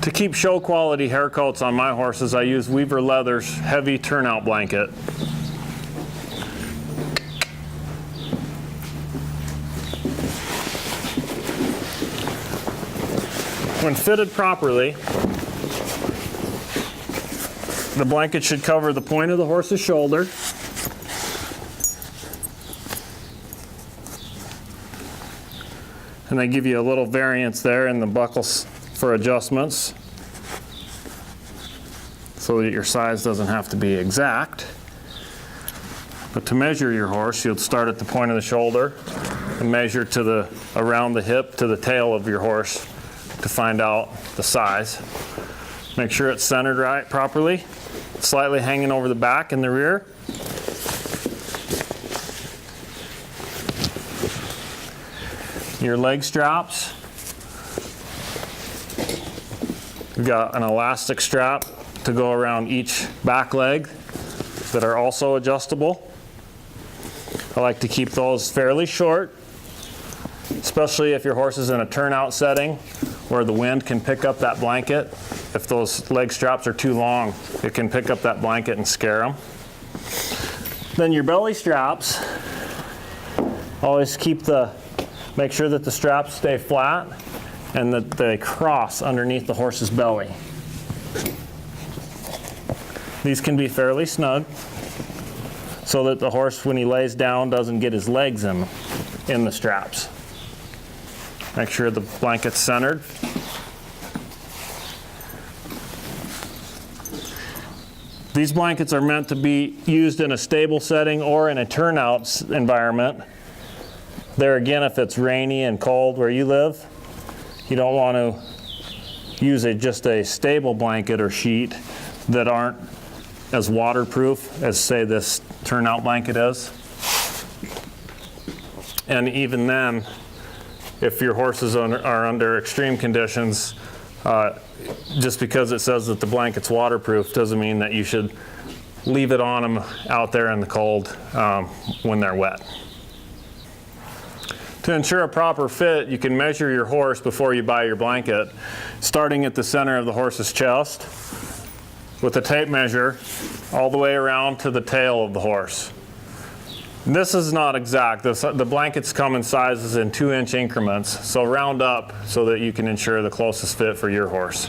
To keep show quality hair coats on my horses, I use Weaver Leather's heavy turnout blanket. When fitted properly, the blanket should cover the point of the horse's shoulder, and they give you a little variance there in the buckles for adjustments so that your size doesn't have to be exact. But to measure your horse, you'll start at the point of the shoulder and measure to around the hip to the tail of your horse to find out the size. Make sure it's centered right properly, slightly hanging over the back and the rear. Your leg straps. We've got an elastic strap to go around each back leg that are also adjustable. I like to keep those fairly short, especially if your horse is in a turnout setting where the wind can pick up that blanket. If those leg straps are too long, it can pick up that blanket and scare them. Then your belly straps, always make sure that the straps stay flat and that they cross underneath the horse's belly. These can be fairly snug so that the horse, when he lays down, doesn't get his legs in the straps. Make sure the blanket's centered. These blankets are meant to be used in a stable setting or in a turnout environment. There again, if it's rainy and cold where you live, you don't want to use just a stable blanket or sheet that aren't as waterproof as, say, this turnout blanket is. And even then, if your horses are under extreme conditions, just because it says that the blanket's waterproof doesn't mean that you should leave it on them out there in the cold when they're wet. To ensure a proper fit, you can measure your horse before you buy your blanket, starting at the center of the horse's chest with a tape measure all the way around to the tail of the horse. This is not exact. The blankets come in sizes in 2-inch increments, so round up so that you can ensure the closest fit for your horse.